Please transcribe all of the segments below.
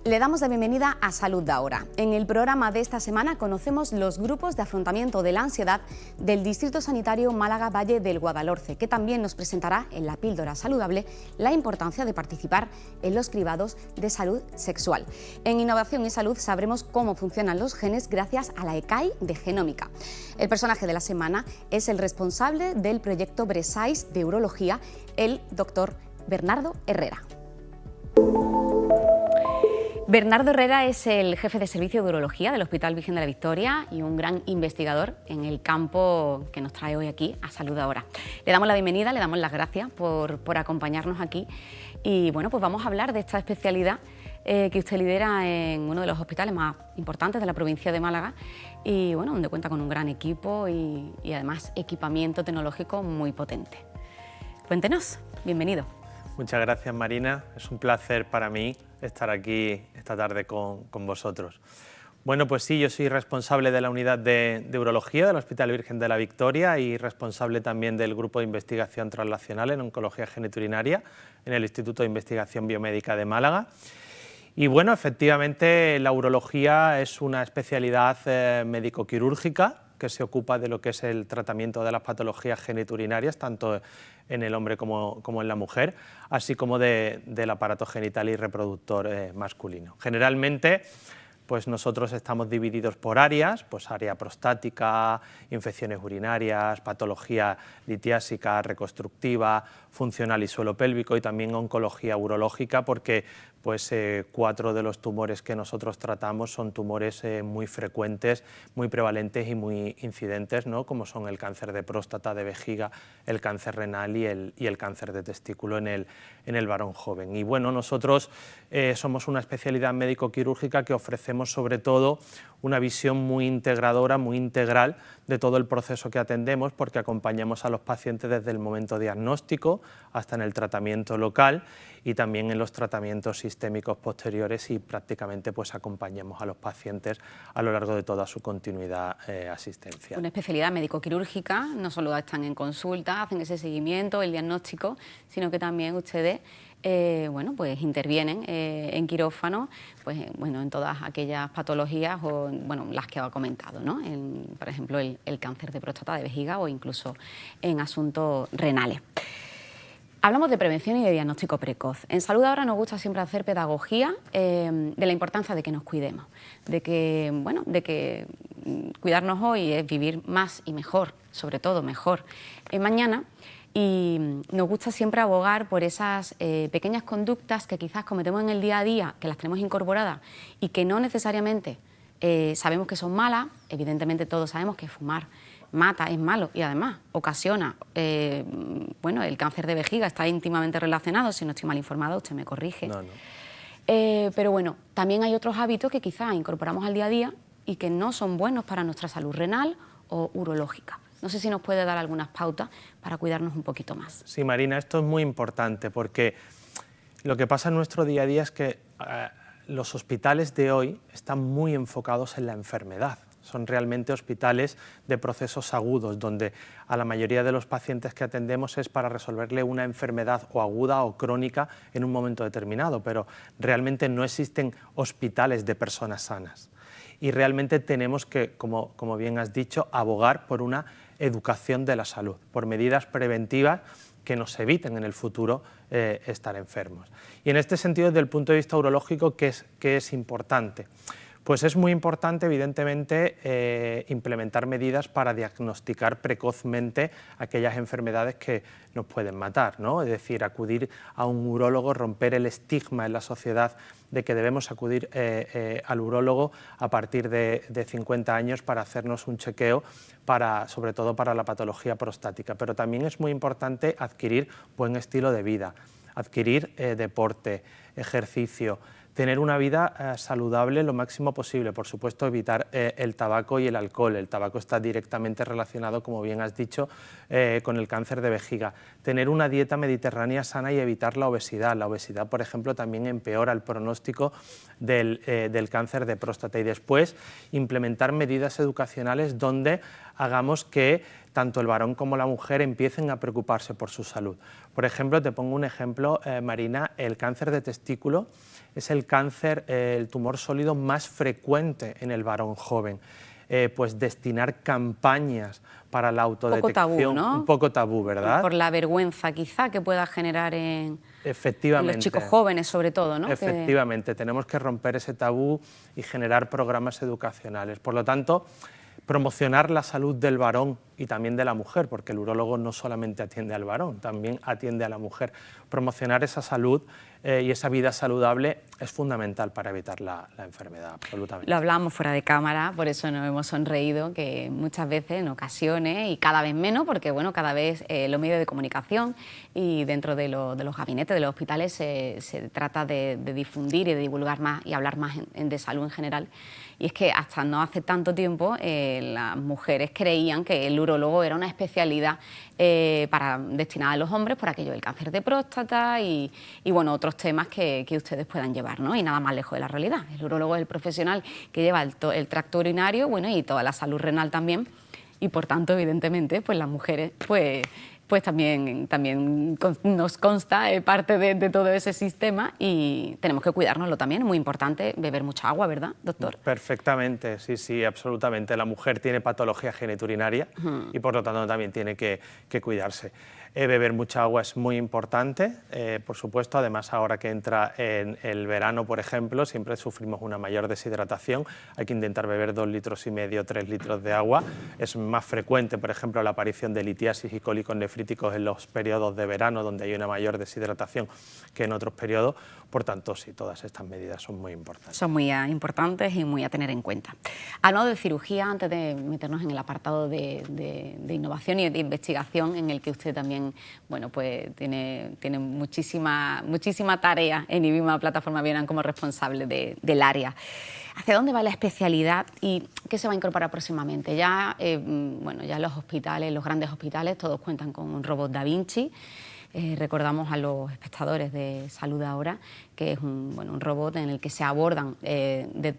Le damos la bienvenida a Salud de Ahora. En el programa de esta semana conocemos los grupos de afrontamiento de la ansiedad del Distrito Sanitario Málaga-Valle del Guadalhorce, que también nos presentará en la píldora saludable la importancia de participar en los cribados de salud sexual. En Innovación y Salud sabremos cómo funcionan los genes gracias a la ECAI de Genómica. El personaje de la semana es el responsable del proyecto BRESAIS de urología, el doctor Bernardo Herrera. Bernardo Herrera es el jefe de servicio de urología del Hospital Virgen de la Victoria y un gran investigador en el campo que nos trae hoy aquí a Salud Ahora. Le damos la bienvenida, le damos las gracias por acompañarnos aquí y bueno, pues vamos a hablar de esta especialidad que usted lidera en uno de los hospitales más importantes de la provincia de Málaga y bueno, donde cuenta con un gran equipo y además equipamiento tecnológico muy potente. Cuéntenos, bienvenido. Muchas gracias, Marina. Es un placer para mí estar aquí esta tarde con vosotros. Bueno, pues sí, yo soy responsable de la unidad de urología del Hospital Virgen de la Victoria y responsable también del grupo de investigación translacional en oncología geniturinaria en el Instituto de Investigación Biomédica de Málaga. Y bueno, efectivamente la urología es una especialidad médico-quirúrgica que se ocupa de lo que es el tratamiento de las patologías geniturinarias, tanto en el hombre como en la mujer, así como del aparato genital y reproductor masculino. Generalmente, pues nosotros estamos divididos por áreas, pues área prostática, infecciones urinarias, patología litiásica, reconstructiva, funcional y suelo pélvico y también oncología urológica, porque pues 4 de los tumores que nosotros tratamos son tumores muy frecuentes, muy prevalentes y muy incidentes, ¿no? Como son el cáncer de próstata, de vejiga, el cáncer renal y el cáncer de testículo en el varón joven. Y bueno, nosotros somos una especialidad médico-quirúrgica que ofrecemos sobre todo una visión muy integradora, muy integral de todo el proceso que atendemos, porque acompañamos a los pacientes desde el momento diagnóstico hasta en el tratamiento local y también en los tratamientos sistémicos posteriores y prácticamente pues acompañamos a los pacientes a lo largo de toda su continuidad asistencial. Una especialidad médico-quirúrgica, no solo están en consulta, hacen ese seguimiento, el diagnóstico, sino que también ustedes bueno, pues intervienen en quirófano, pues bueno, en todas aquellas patologías o bueno, las que ha comentado, ¿no? Por ejemplo, el cáncer de próstata, de vejiga o incluso en asuntos renales. Hablamos de prevención y de diagnóstico precoz. En Salud Ahora nos gusta siempre hacer pedagogía de la importancia de que nos cuidemos, de que cuidarnos hoy es vivir más y mejor, sobre todo mejor mañana. Y nos gusta siempre abogar por esas pequeñas conductas que quizás cometemos en el día a día, que las tenemos incorporadas y que no necesariamente sabemos que son malas. Evidentemente todos sabemos que fumar mata, es malo y además ocasiona, bueno, el cáncer de vejiga está íntimamente relacionado, si no estoy mal informada, usted me corrige. No. Pero bueno, también hay otros hábitos que quizás incorporamos al día a día y que no son buenos para nuestra salud renal o urológica. No sé si nos puede dar algunas pautas para cuidarnos un poquito más. Sí, Marina, esto es muy importante porque lo que pasa en nuestro día a día es que los hospitales de hoy están muy enfocados en la enfermedad. Son realmente hospitales de procesos agudos, donde a la mayoría de los pacientes que atendemos es para resolverle una enfermedad o aguda o crónica en un momento determinado, pero realmente no existen hospitales de personas sanas. Y realmente tenemos que, como bien has dicho, abogar por una educación de la salud, por medidas preventivas que nos eviten en el futuro estar enfermos. Y en este sentido, desde el punto de vista urológico, ¿qué es importante? Pues es muy importante, evidentemente, implementar medidas para diagnosticar precozmente aquellas enfermedades que nos pueden matar, ¿no? Es decir, acudir a un urólogo, romper el estigma en la sociedad de que debemos acudir al urólogo a partir de 50 años para hacernos un chequeo, sobre todo para la patología prostática. Pero también es muy importante adquirir buen estilo de vida, adquirir deporte, ejercicio, tener una vida saludable lo máximo posible, por supuesto evitar el tabaco y el alcohol. El tabaco está directamente relacionado, como bien has dicho, con el cáncer de vejiga. Tener una dieta mediterránea sana y evitar la obesidad. La obesidad, por ejemplo, también empeora el pronóstico del cáncer de próstata. Y después implementar medidas educacionales donde hagamos que tanto el varón como la mujer empiecen a preocuparse por su salud. Por ejemplo, te pongo un ejemplo, Marina, el cáncer de testículo es el cáncer, el tumor sólido más frecuente en el varón joven. Pues destinar campañas para la autodetección, un poco tabú, ¿no? Un poco tabú, ¿verdad? Por la vergüenza quizá que pueda generar en los chicos jóvenes sobre todo, ¿no? Efectivamente, tenemos que romper ese tabú y generar programas educacionales. Por lo tanto, promocionar la salud del varón y también de la mujer, porque el urólogo no solamente atiende al varón, también atiende a la mujer. Promocionar esa salud y esa vida saludable es fundamental para evitar la enfermedad, absolutamente. Lo hablamos fuera de cámara, por eso nos hemos sonreído, que muchas veces, en ocasiones, y cada vez menos, porque bueno, cada vez los medios de comunicación y dentro de los gabinetes de los hospitales se trata de difundir y de divulgar más y hablar más de salud en general. Y es que hasta no hace tanto tiempo las mujeres creían que el urólogo era una especialidad destinada a los hombres por aquello del cáncer de próstata y bueno, otros temas que ustedes puedan llevar, ¿no? Y nada más lejos de la realidad. El urólogo es el profesional que lleva el tracto urinario, bueno, y toda la salud renal también, y por tanto, evidentemente, pues las mujeres, pues también nos consta parte de todo ese sistema y tenemos que cuidárnoslo también. Es muy importante beber mucha agua, ¿verdad, doctor? Perfectamente, sí, sí, absolutamente. La mujer tiene patología genitourinaria y por lo tanto también tiene que cuidarse. Beber mucha agua es muy importante, por supuesto. Además, ahora que entra en el verano, por ejemplo, siempre sufrimos una mayor deshidratación. Hay que intentar beber 2,5 litros, 3 litros de agua. Es más frecuente, por ejemplo, la aparición de litiasis y cólicos nefríticos en los periodos de verano, donde hay una mayor deshidratación que en otros periodos. Por tanto, sí, todas estas medidas son muy importantes. Son muy importantes y muy a tener en cuenta. Hablando de cirugía, antes de meternos en el apartado de innovación y de investigación, en el que usted también, bueno, pues tiene muchísima tarea en IBIMA Plataforma Bionan como responsable del área. ¿Hacia dónde va la especialidad y qué se va a incorporar próximamente? Ya, bueno, ya los hospitales, los grandes hospitales, todos cuentan con un robot Da Vinci. Recordamos a los espectadores de Salud Ahora que es un robot en el que se abordan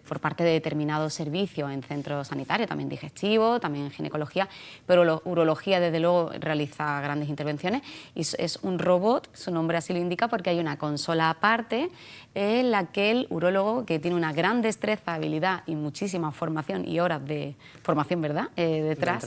por parte de determinados servicios en centros sanitarios, también digestivo, también en ginecología, pero urología desde luego realiza grandes intervenciones y es un robot, su nombre así lo indica, porque hay una consola aparte en la que el urólogo, que tiene una gran destreza, habilidad y muchísima formación y horas de formación, ¿verdad?, detrás,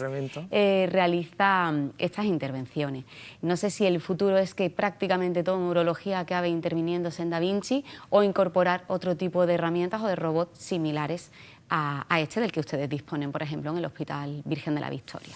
realiza estas intervenciones. No sé si el futuro es que prácticamente todo en urología acabe interviniéndose en Da Vinci o incorporar otro tipo de herramientas o de robots similares a este del que ustedes disponen, por ejemplo, en el Hospital Virgen de la Victoria.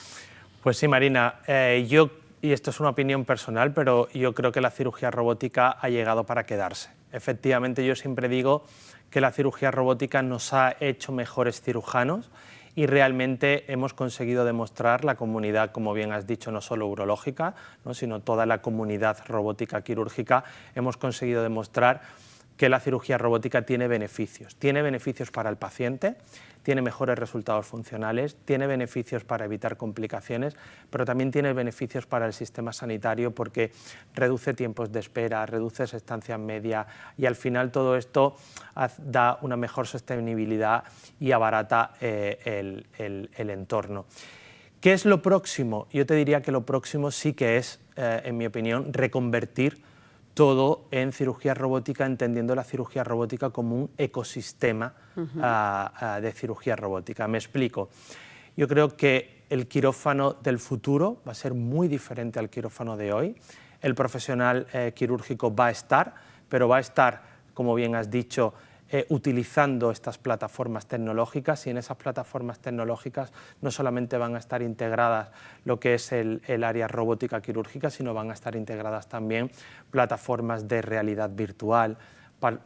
Pues sí, Marina, y esto es una opinión personal, pero yo creo que la cirugía robótica ha llegado para quedarse. Efectivamente, yo siempre digo que la cirugía robótica nos ha hecho mejores cirujanos y realmente hemos conseguido demostrar, la comunidad, como bien has dicho, no solo urológica, ¿no?, sino toda la comunidad robótica quirúrgica, hemos conseguido demostrar que la cirugía robótica tiene beneficios para el paciente, tiene mejores resultados funcionales, tiene beneficios para evitar complicaciones, pero también tiene beneficios para el sistema sanitario porque reduce tiempos de espera, reduce estancias medias y al final todo esto da una mejor sostenibilidad y abarata el entorno. ¿Qué es lo próximo? Yo te diría que lo próximo sí que es, en mi opinión, reconvertir todo en cirugía robótica, entendiendo la cirugía robótica como un ecosistema de cirugía robótica. Me explico. Yo creo que el quirófano del futuro va a ser muy diferente al quirófano de hoy. El profesional quirúrgico va a estar, pero va a estar, como bien has dicho, utilizando estas plataformas tecnológicas, y en esas plataformas tecnológicas no solamente van a estar integradas lo que es el área robótica quirúrgica, sino van a estar integradas también plataformas de realidad virtual,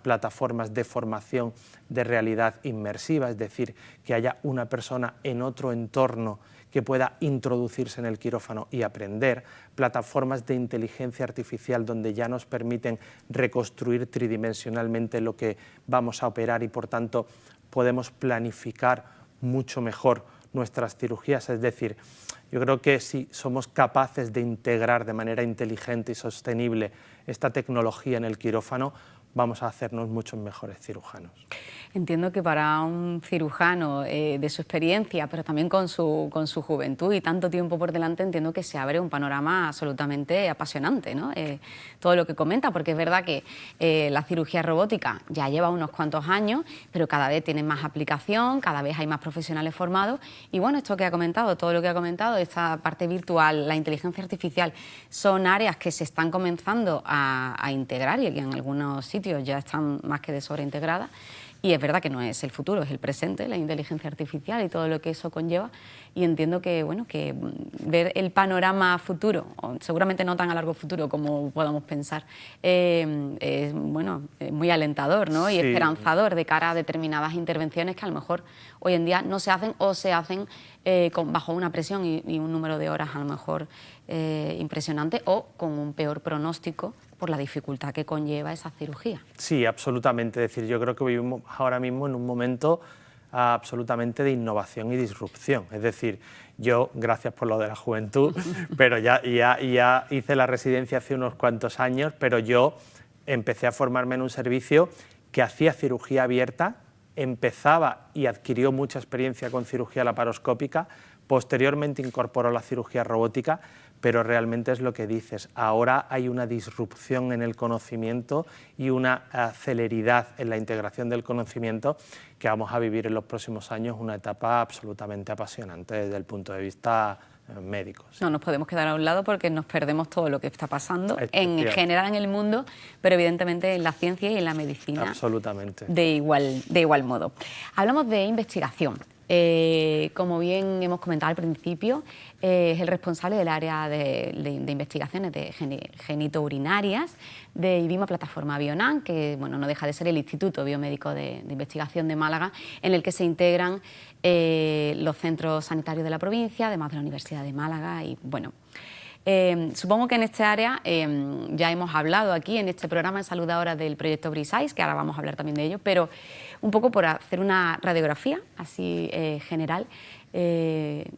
plataformas de formación de realidad inmersiva, es decir, que haya una persona en otro entorno que pueda introducirse en el quirófano y aprender, plataformas de inteligencia artificial donde ya nos permiten reconstruir tridimensionalmente lo que vamos a operar y por tanto podemos planificar mucho mejor nuestras cirugías. Es decir, yo creo que si somos capaces de integrar de manera inteligente y sostenible esta tecnología en el quirófano, vamos a hacernos muchos mejores cirujanos. Entiendo que para un cirujano de su experiencia, pero también con su juventud y tanto tiempo por delante, entiendo que se abre un panorama absolutamente apasionante, ¿no? Todo lo que comenta, porque es verdad que la cirugía robótica ya lleva unos cuantos años, pero cada vez tiene más aplicación, cada vez hay más profesionales formados y bueno, esto que ha comentado, todo lo que ha comentado, esta parte virtual, la inteligencia artificial, son áreas que se están comenzando a integrar y que en algunos sitios ya están más que de sobra integradas. Y es verdad que no es el futuro, es el presente, la inteligencia artificial y todo lo que eso conlleva. Y entiendo que, bueno, que ver el panorama futuro, seguramente no tan a largo futuro como podamos pensar, es bueno, muy alentador, ¿no? Y Sí. esperanzador de cara a determinadas intervenciones que a lo mejor hoy en día no se hacen o se hacen bajo una presión y un número de horas a lo mejor impresionante o con un peor pronóstico por la dificultad que conlleva esa cirugía. Sí, absolutamente. Es decir, yo creo que vivimos ahora mismo en un momento absolutamente de innovación y disrupción. Es decir, yo, gracias por lo de la juventud, pero ya hice la residencia hace unos cuantos años, pero yo empecé a formarme en un servicio que hacía cirugía abierta, empezaba y adquirió mucha experiencia con cirugía laparoscópica, posteriormente incorporó la cirugía robótica, pero realmente es lo que dices, ahora hay una disrupción en el conocimiento y una celeridad en la integración del conocimiento que vamos a vivir en los próximos años, una etapa absolutamente apasionante desde el punto de vista médico. ¿Sí? No nos podemos quedar a un lado porque nos perdemos todo lo que está pasando en general en el mundo, pero evidentemente en la ciencia y en la medicina. Absolutamente. De igual modo. Hablamos de investigación. Como bien hemos comentado al principio, es el responsable del área de investigaciones de genitourinarias de IBIMA Plataforma Bionam, que bueno, no deja de ser el Instituto Biomédico de Investigación de Málaga, en el que se integran los centros sanitarios de la provincia, además de la Universidad de Málaga y bueno. Supongo que en este área ya hemos hablado aquí en este programa en Salud Ahora del proyecto BRISAIS, que ahora vamos a hablar también de ello, pero un poco por hacer una radiografía así general,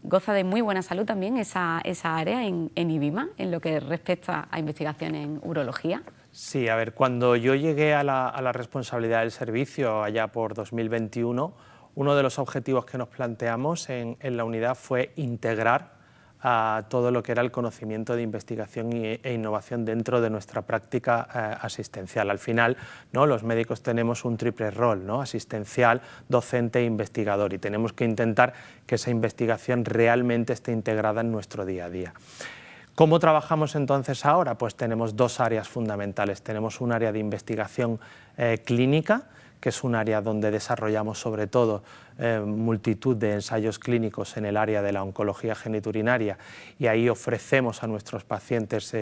goza de muy buena salud también esa área en IBIMA, en lo que respecta a investigación en urología. Sí, a ver, cuando yo llegué a la responsabilidad del servicio allá por 2021, uno de los objetivos que nos planteamos en la unidad fue integrar a todo lo que era el conocimiento de investigación e innovación dentro de nuestra práctica asistencial. Al final, ¿no?, los médicos tenemos un triple rol, ¿no?, asistencial, docente e investigador, y tenemos que intentar que esa investigación realmente esté integrada en nuestro día a día. ¿Cómo trabajamos entonces ahora? Pues tenemos dos áreas fundamentales. Tenemos un área de investigación clínica, que es un área donde desarrollamos sobre todo multitud de ensayos clínicos en el área de la oncología geniturinaria, y ahí ofrecemos a nuestros pacientes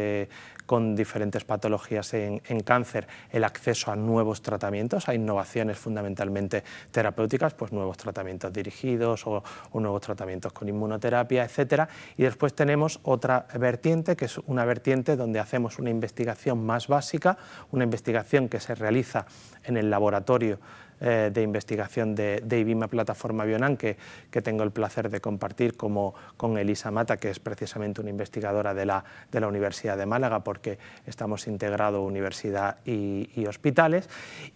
con diferentes patologías en cáncer el acceso a nuevos tratamientos, a innovaciones fundamentalmente terapéuticas, pues nuevos tratamientos dirigidos o nuevos tratamientos con inmunoterapia, etcétera. Y después tenemos otra vertiente, que es una vertiente donde hacemos una investigación más básica, una investigación que se realiza en el laboratorio de investigación de IBIMA Plataforma Bionam, que tengo el placer de compartir con Elisa Mata, que es precisamente una investigadora de la Universidad de Málaga, porque estamos integrados universidad y hospitales,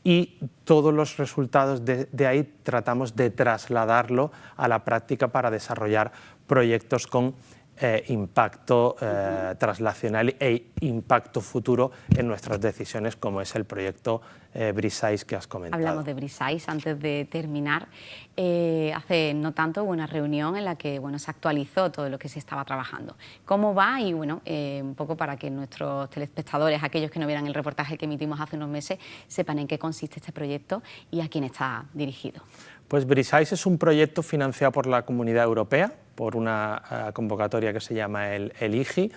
y todos los resultados de ahí tratamos de trasladarlo a la práctica para desarrollar proyectos con impacto translacional e impacto futuro en nuestras decisiones, como es el proyecto BRISAIS que has comentado. Hablamos de BRISAIS antes de terminar. Hace no tanto hubo una reunión en la que bueno, se actualizó todo lo que se estaba trabajando. ¿Cómo va? Y bueno, un poco para que nuestros telespectadores, aquellos que no vieran el reportaje que emitimos hace unos meses, sepan en qué consiste este proyecto y a quién está dirigido. Pues BRISAIS es un proyecto financiado por la Comunidad Europea, por una convocatoria que se llama el IGI,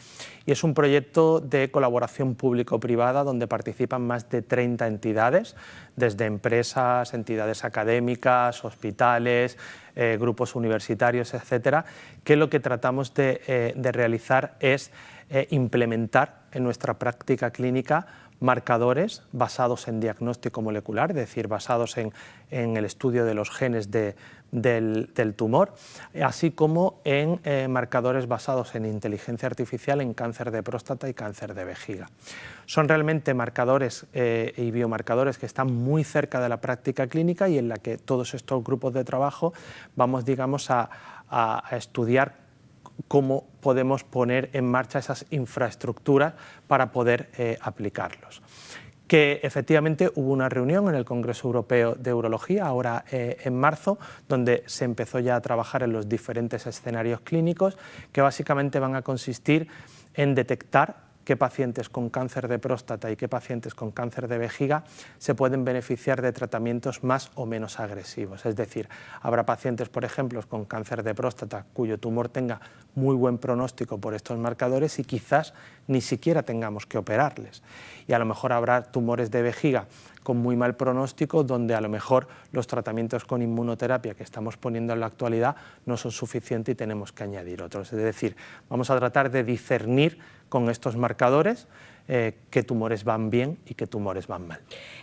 y es un proyecto de colaboración público-privada donde participan más de 30 entidades, desde empresas, entidades académicas, hospitales, grupos universitarios, etcétera, que lo que tratamos de realizar es implementar en nuestra práctica clínica marcadores basados en diagnóstico molecular, es decir, basados en el estudio de los genes del tumor, así como en marcadores basados en inteligencia artificial en cáncer de próstata y cáncer de vejiga. Son realmente marcadores y biomarcadores que están muy cerca de la práctica clínica y en la que todos estos grupos de trabajo vamos, digamos, a estudiar cómo podemos poner en marcha esas infraestructuras para poder aplicarlos. Que efectivamente hubo una reunión en el Congreso Europeo de Urología, ahora en marzo, donde se empezó ya a trabajar en los diferentes escenarios clínicos, que básicamente van a consistir en detectar qué pacientes con cáncer de próstata y qué pacientes con cáncer de vejiga se pueden beneficiar de tratamientos más o menos agresivos. Es decir, habrá pacientes, por ejemplo, con cáncer de próstata cuyo tumor tenga muy buen pronóstico por estos marcadores y quizás ni siquiera tengamos que operarles. Y a lo mejor habrá tumores de vejiga con muy mal pronóstico, donde a lo mejor los tratamientos con inmunoterapia que estamos poniendo en la actualidad no son suficientes y tenemos que añadir otros. Es decir, vamos a tratar de discernir con estos marcadores qué tumores van bien y qué tumores van mal.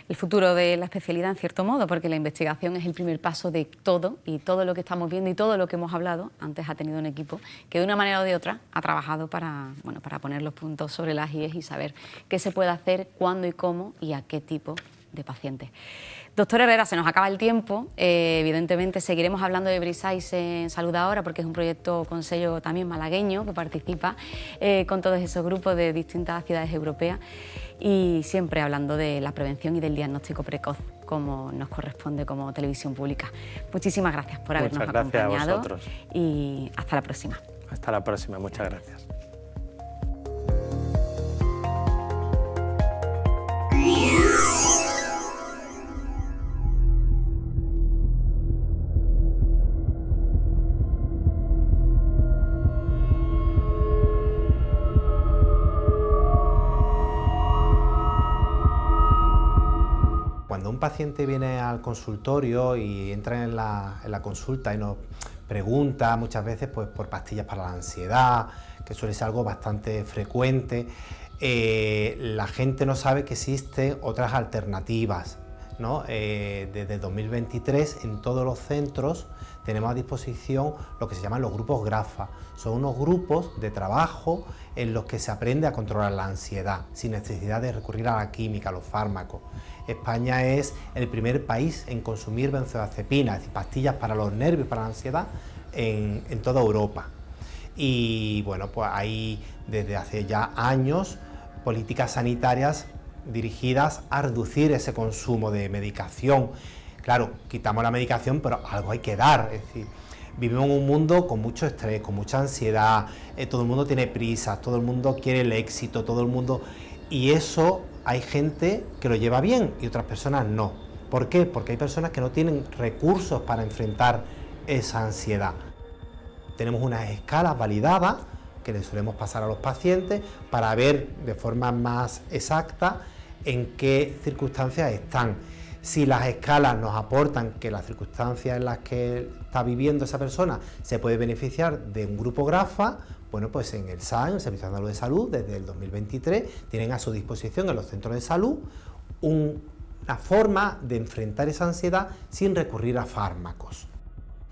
El futuro de la especialidad, en cierto modo, porque la investigación es el primer paso de todo, y todo lo que estamos viendo y todo lo que hemos hablado, antes ha tenido un equipo que de una manera o de otra ha trabajado para poner los puntos sobre las IES y saber qué se puede hacer, cuándo y cómo y a qué tipo de pacientes. Doctor Herrera, se nos acaba el tiempo. Evidentemente seguiremos hablando de Brisáis en Salud Ahora, porque es un proyecto con sello también malagueño que participa con todos esos grupos de distintas ciudades europeas, y siempre hablando de la prevención y del diagnóstico precoz, como nos corresponde como televisión pública. Muchísimas gracias por habernos acompañado. Muchas gracias a vosotros. Y hasta la próxima. Hasta la próxima, muchas gracias. Cuando un paciente viene al consultorio y entra en la consulta y nos pregunta muchas veces pues, por pastillas para la ansiedad, que suele ser algo bastante frecuente, la gente no sabe que existen otras alternativas, ¿no? Desde 2023 en todos los centros tenemos a disposición lo que se llaman los grupos GRAFA. Son unos grupos de trabajo en los que se aprende a controlar la ansiedad sin necesidad de recurrir a la química, a los fármacos. España es el primer país en consumir benzodiazepinas, es decir, pastillas para los nervios, para la ansiedad, en toda Europa. Y bueno, pues hay desde hace ya años políticas sanitarias dirigidas a reducir ese consumo de medicación. Claro, quitamos la medicación, pero algo hay que dar, es decir, vivimos en un mundo con mucho estrés, con mucha ansiedad, todo el mundo tiene prisas, todo el mundo quiere el éxito, todo el mundo... Y eso hay gente que lo lleva bien y otras personas no. ¿Por qué? Porque hay personas que no tienen recursos para enfrentar esa ansiedad. Tenemos unas escalas validadas que les solemos pasar a los pacientes para ver de forma más exacta en qué circunstancias están. Si las escalas nos aportan que las circunstancias en las que está viviendo esa persona se puede beneficiar de un grupo GRAFA, bueno, pues en el SAN, el Servicio Andaluz de Salud, desde el 2023, tienen a su disposición en los centros de salud una forma de enfrentar esa ansiedad sin recurrir a fármacos.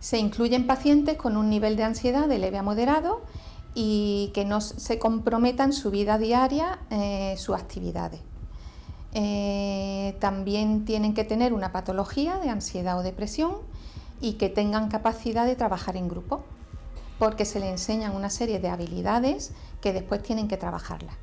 Se incluyen pacientes con un nivel de ansiedad de leve a moderado y que no se comprometa en su vida diaria, sus actividades. También tienen que tener una patología de ansiedad o depresión y que tengan capacidad de trabajar en grupo, porque se les enseñan una serie de habilidades que después tienen que trabajarlas.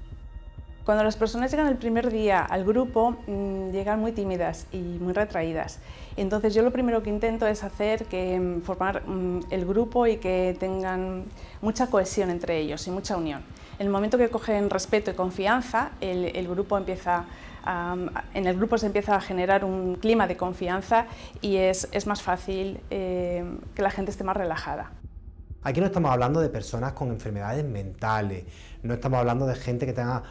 Cuando las personas llegan el primer día al grupo, llegan muy tímidas y muy retraídas. Entonces yo lo primero que intento es hacer que formar el grupo y que tengan mucha cohesión entre ellos y mucha unión. En el momento que cogen respeto y confianza, en el grupo se empieza a generar un clima de confianza y es más fácil que la gente esté más relajada. Aquí no estamos hablando de personas con enfermedades mentales, no estamos hablando de gente que tenga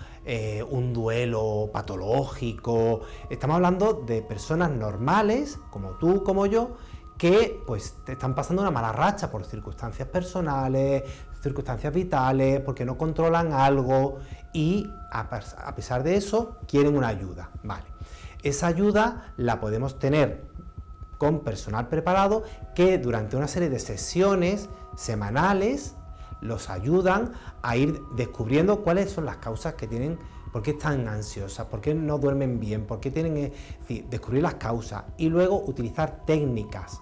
un duelo patológico, estamos hablando de personas normales, como tú, como yo, que pues te están pasando una mala racha por circunstancias personales, circunstancias vitales, porque no controlan algo y a pesar de eso quieren una ayuda. Vale. Esa ayuda la podemos tener con personal preparado que durante una serie de sesiones semanales los ayudan a ir descubriendo cuáles son las causas que tienen, por qué están ansiosas, por qué no duermen bien, por qué tienen, es decir, descubrir las causas y luego utilizar técnicas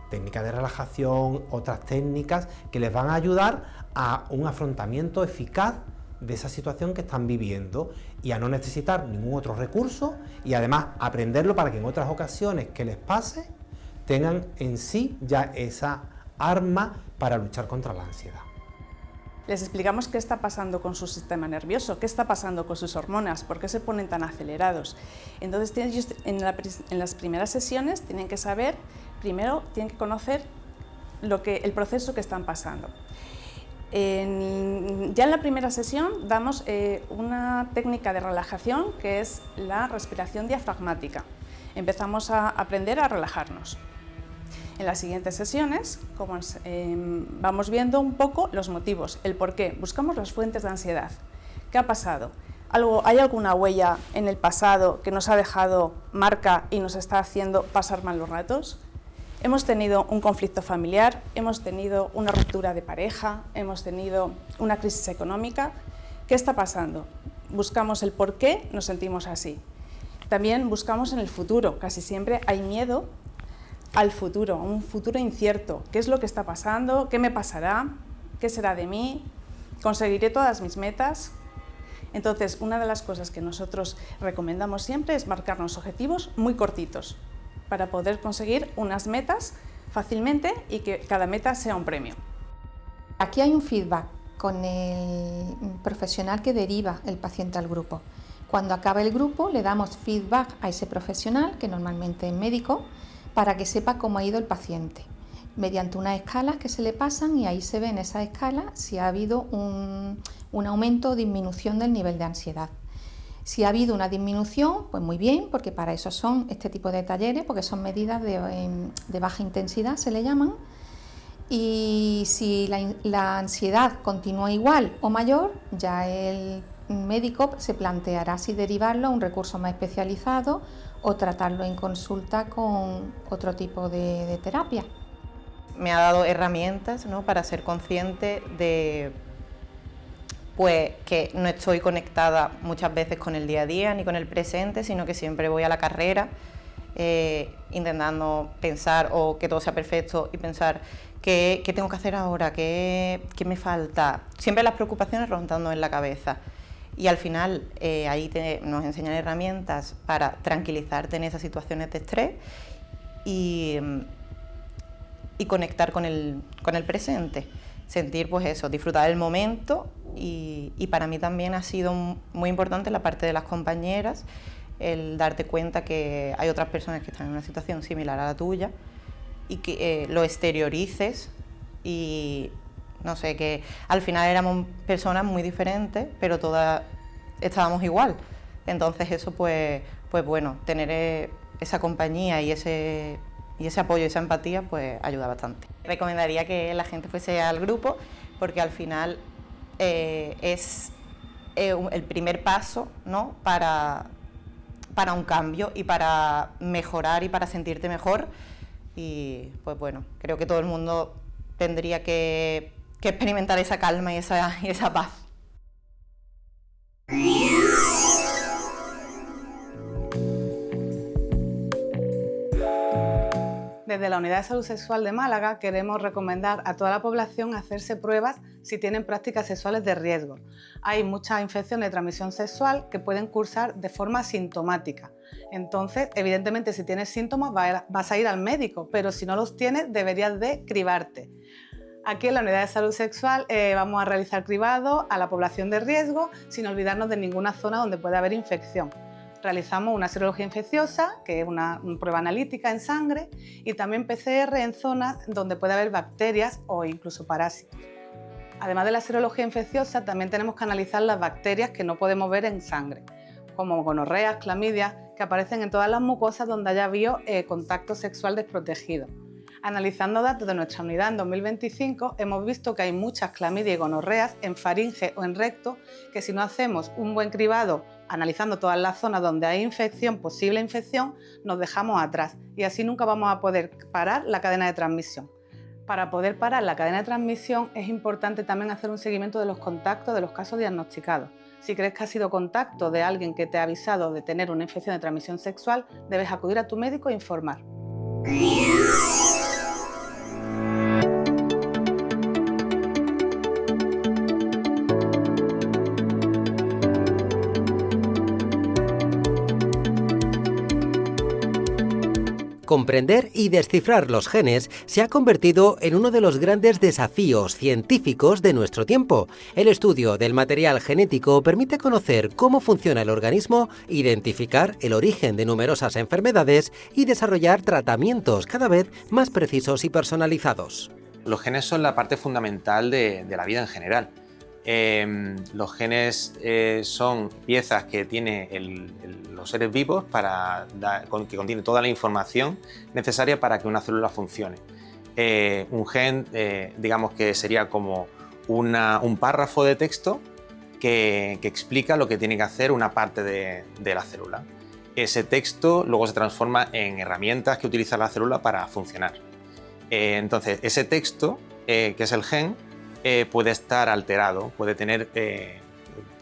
de relajación, otras técnicas que les van a ayudar a un afrontamiento eficaz de esa situación que están viviendo y a no necesitar ningún otro recurso y además aprenderlo para que en otras ocasiones que les pase tengan en sí ya esa arma para luchar contra la ansiedad. Les explicamos qué está pasando con su sistema nervioso, qué está pasando con sus hormonas, por qué se ponen tan acelerados. Entonces ellos en las primeras sesiones tienen que saber, primero tienen que conocer el proceso que están pasando. Ya en la primera sesión damos una técnica de relajación que es la respiración diafragmática. Empezamos a aprender a relajarnos. En las siguientes sesiones vamos viendo un poco los motivos, el por qué. Buscamos las fuentes de ansiedad. ¿Qué ha pasado? ¿Hay alguna huella en el pasado que nos ha dejado marca y nos está haciendo pasar mal los ratos? Hemos tenido un conflicto familiar, hemos tenido una ruptura de pareja, hemos tenido una crisis económica. ¿Qué está pasando? Buscamos el por qué nos sentimos así. También buscamos en el futuro. Casi siempre hay miedo al futuro, un futuro incierto. ¿Qué es lo que está pasando? ¿Qué me pasará? ¿Qué será de mí? ¿Conseguiré todas mis metas? Entonces, una de las cosas que nosotros recomendamos siempre es marcarnos objetivos muy cortitos para poder conseguir unas metas fácilmente y que cada meta sea un premio. Aquí hay un feedback con el profesional que deriva el paciente al grupo. Cuando acaba el grupo le damos feedback a ese profesional, que normalmente es médico, para que sepa cómo ha ido el paciente, mediante unas escalas que se le pasan y ahí se ve en esa escala si ha habido un aumento o disminución del nivel de ansiedad. Si ha habido una disminución, pues muy bien, porque para eso son este tipo de talleres, porque son medidas de baja intensidad, se le llaman. Y si la ansiedad continúa igual o mayor, ya el médico se planteará si derivarlo a un recurso más especializado o tratarlo en consulta con otro tipo de terapia. Me ha dado herramientas, ¿no?, para ser consciente de pues, que no estoy conectada muchas veces con el día a día ni con el presente, sino que siempre voy a la carrera intentando pensar o que todo sea perfecto y pensar qué tengo que hacer ahora, qué me falta. Siempre las preocupaciones rondando en la cabeza. Y al final ahí nos enseñan herramientas para tranquilizarte en esas situaciones de estrés y conectar con el presente. Sentir pues eso, disfrutar del momento y para mí también ha sido muy importante la parte de las compañeras, el darte cuenta que hay otras personas que están en una situación similar a la tuya y que lo exteriorices y no sé, que al final éramos personas muy diferentes, pero todas estábamos igual. Entonces eso pues bueno, tener esa compañía y ese apoyo y esa empatía pues ayuda bastante. Recomendaría que la gente fuese al grupo porque al final es el primer paso, ¿no?, para un cambio y para mejorar y para sentirte mejor. Y pues bueno, creo que todo el mundo tendría que experimentar esa calma y esa paz. Desde la Unidad de Salud Sexual de Málaga queremos recomendar a toda la población hacerse pruebas si tienen prácticas sexuales de riesgo. Hay muchas infecciones de transmisión sexual que pueden cursar de forma sintomática. Entonces, evidentemente, si tienes síntomas vas a ir al médico, pero si no los tienes deberías de cribarte. Aquí en la Unidad de Salud Sexual vamos a realizar cribado a la población de riesgo sin olvidarnos de ninguna zona donde pueda haber infección. Realizamos una serología infecciosa, que es una prueba analítica en sangre, y también PCR en zonas donde puede haber bacterias o incluso parásitos. Además de la serología infecciosa, también tenemos que analizar las bacterias que no podemos ver en sangre, como gonorreas, clamidias, que aparecen en todas las mucosas donde haya habido contacto sexual desprotegido. Analizando datos de nuestra unidad en 2025, hemos visto que hay muchas clamidia y gonorreas en faringe o en recto que si no hacemos un buen cribado analizando todas las zonas donde hay infección, posible infección, nos dejamos atrás y así nunca vamos a poder parar la cadena de transmisión. Para poder parar la cadena de transmisión es importante también hacer un seguimiento de los contactos de los casos diagnosticados. Si crees que ha sido contacto de alguien que te ha avisado de tener una infección de transmisión sexual, debes acudir a tu médico e informar. Comprender y descifrar los genes se ha convertido en uno de los grandes desafíos científicos de nuestro tiempo. El estudio del material genético permite conocer cómo funciona el organismo, identificar el origen de numerosas enfermedades y desarrollar tratamientos cada vez más precisos y personalizados. Los genes son la parte fundamental de la vida en general. Los genes son piezas que tienen los seres vivos que contienen toda la información necesaria para que una célula funcione. Un gen, digamos que sería como un párrafo de texto que explica lo que tiene que hacer una parte de la célula. Ese texto luego se transforma en herramientas que utiliza la célula para funcionar. Entonces, ese texto, que es el gen, puede estar alterado, puede tener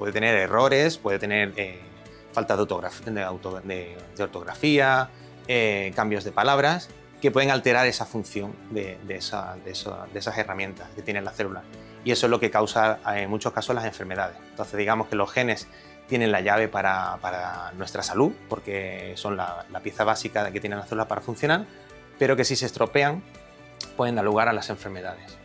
errores, puede tener falta de ortografía, cambios de palabras que pueden alterar esa función de esas herramientas que tiene la célula. Y eso es lo que causa en muchos casos las enfermedades. Entonces digamos que los genes tienen la llave para nuestra salud, porque son la pieza básica que tienen las células para funcionar, pero que si se estropean pueden dar lugar a las enfermedades.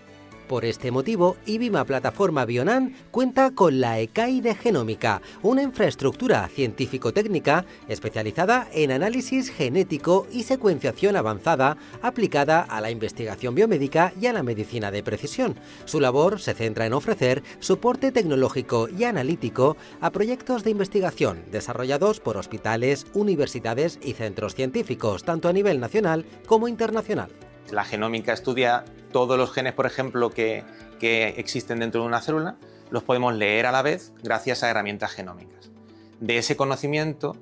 Por este motivo, IBIMA Plataforma Bionan cuenta con la ECAI de Genómica, una infraestructura científico-técnica especializada en análisis genético y secuenciación avanzada aplicada a la investigación biomédica y a la medicina de precisión. Su labor se centra en ofrecer soporte tecnológico y analítico a proyectos de investigación desarrollados por hospitales, universidades y centros científicos, tanto a nivel nacional como internacional. La genómica estudia todos los genes, por ejemplo, que existen dentro de una célula, los podemos leer a la vez gracias a herramientas genómicas. De ese conocimiento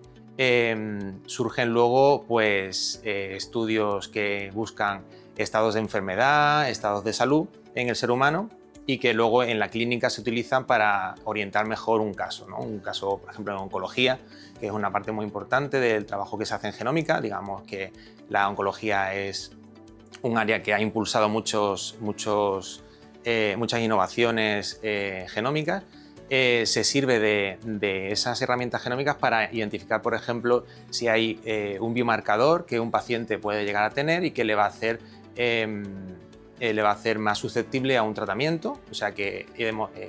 surgen luego estudios que buscan estados de enfermedad, estados de salud en el ser humano y que luego en la clínica se utilizan para orientar mejor un caso, ¿no? Un caso, por ejemplo, en oncología, que es una parte muy importante del trabajo que se hace en genómica. Digamos que la oncología es un área que ha impulsado muchas innovaciones genómicas. Se sirve de esas herramientas genómicas para identificar, por ejemplo, si hay un biomarcador que un paciente puede llegar a tener y que le va a hacer más susceptible a un tratamiento. O sea que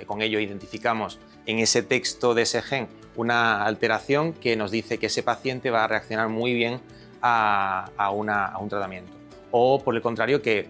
con ello identificamos en ese texto de ese gen una alteración que nos dice que ese paciente va a reaccionar muy bien a un tratamiento. O por el contrario, que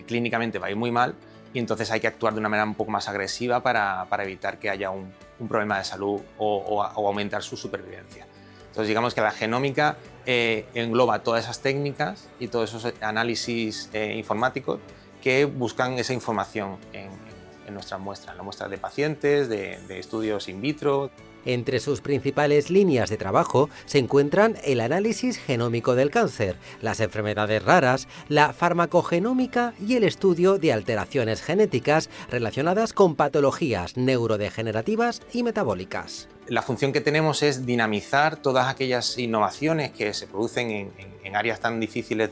clínicamente va a ir muy mal y entonces hay que actuar de una manera un poco más agresiva para evitar que haya un problema de salud o aumentar su supervivencia. Entonces digamos que la genómica engloba todas esas técnicas y todos esos análisis informáticos que buscan esa información en nuestras muestras, en las muestras de pacientes, de estudios in vitro. Entre sus principales líneas de trabajo se encuentran el análisis genómico del cáncer, las enfermedades raras, la farmacogenómica y el estudio de alteraciones genéticas relacionadas con patologías neurodegenerativas y metabólicas. La función que tenemos es dinamizar todas aquellas innovaciones que se producen en áreas tan difíciles,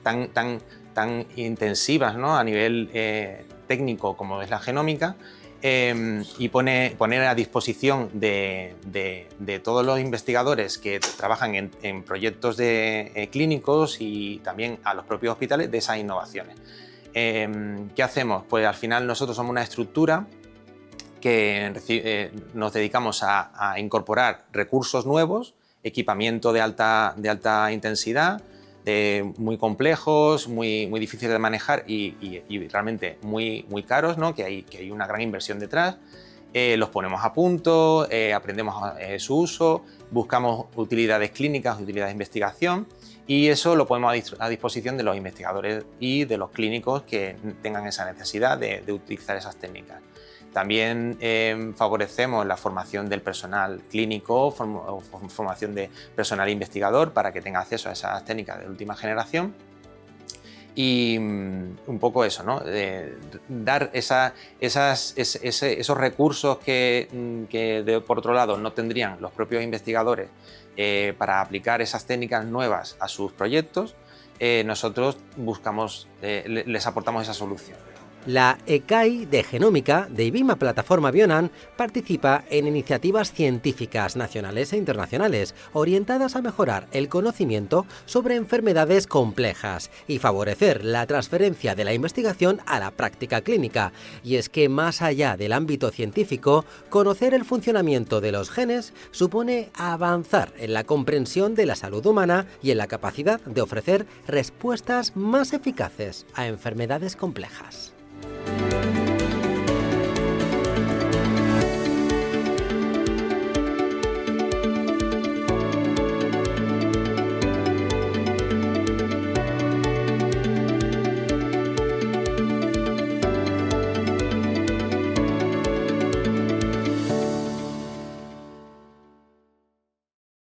tan intensivas, ¿no? A nivel técnico como es la genómica, y poner a disposición de todos los investigadores que trabajan en proyectos clínicos y también a los propios hospitales de esas innovaciones. ¿Qué hacemos? Pues al final nosotros somos una estructura que nos dedicamos a incorporar recursos nuevos, equipamiento de alta intensidad, muy complejos, muy difíciles de manejar y realmente muy caros, ¿no? que hay una gran inversión detrás, los ponemos a punto, aprendemos su uso, buscamos utilidades clínicas, utilidades de investigación, y eso lo ponemos a disposición de los investigadores y de los clínicos que tengan esa necesidad de utilizar esas técnicas. También favorecemos la formación del personal clínico, formación de personal investigador para que tenga acceso a esas técnicas de última generación. Y un poco eso, ¿no? Dar esos recursos que por otro lado no tendrían los propios investigadores para aplicar esas técnicas nuevas a sus proyectos, nosotros les aportamos esa solución. La ECAI de Genómica de IBIMA Plataforma Bionan participa en iniciativas científicas nacionales e internacionales orientadas a mejorar el conocimiento sobre enfermedades complejas y favorecer la transferencia de la investigación a la práctica clínica. Y es que más allá del ámbito científico, conocer el funcionamiento de los genes supone avanzar en la comprensión de la salud humana y en la capacidad de ofrecer respuestas más eficaces a enfermedades complejas.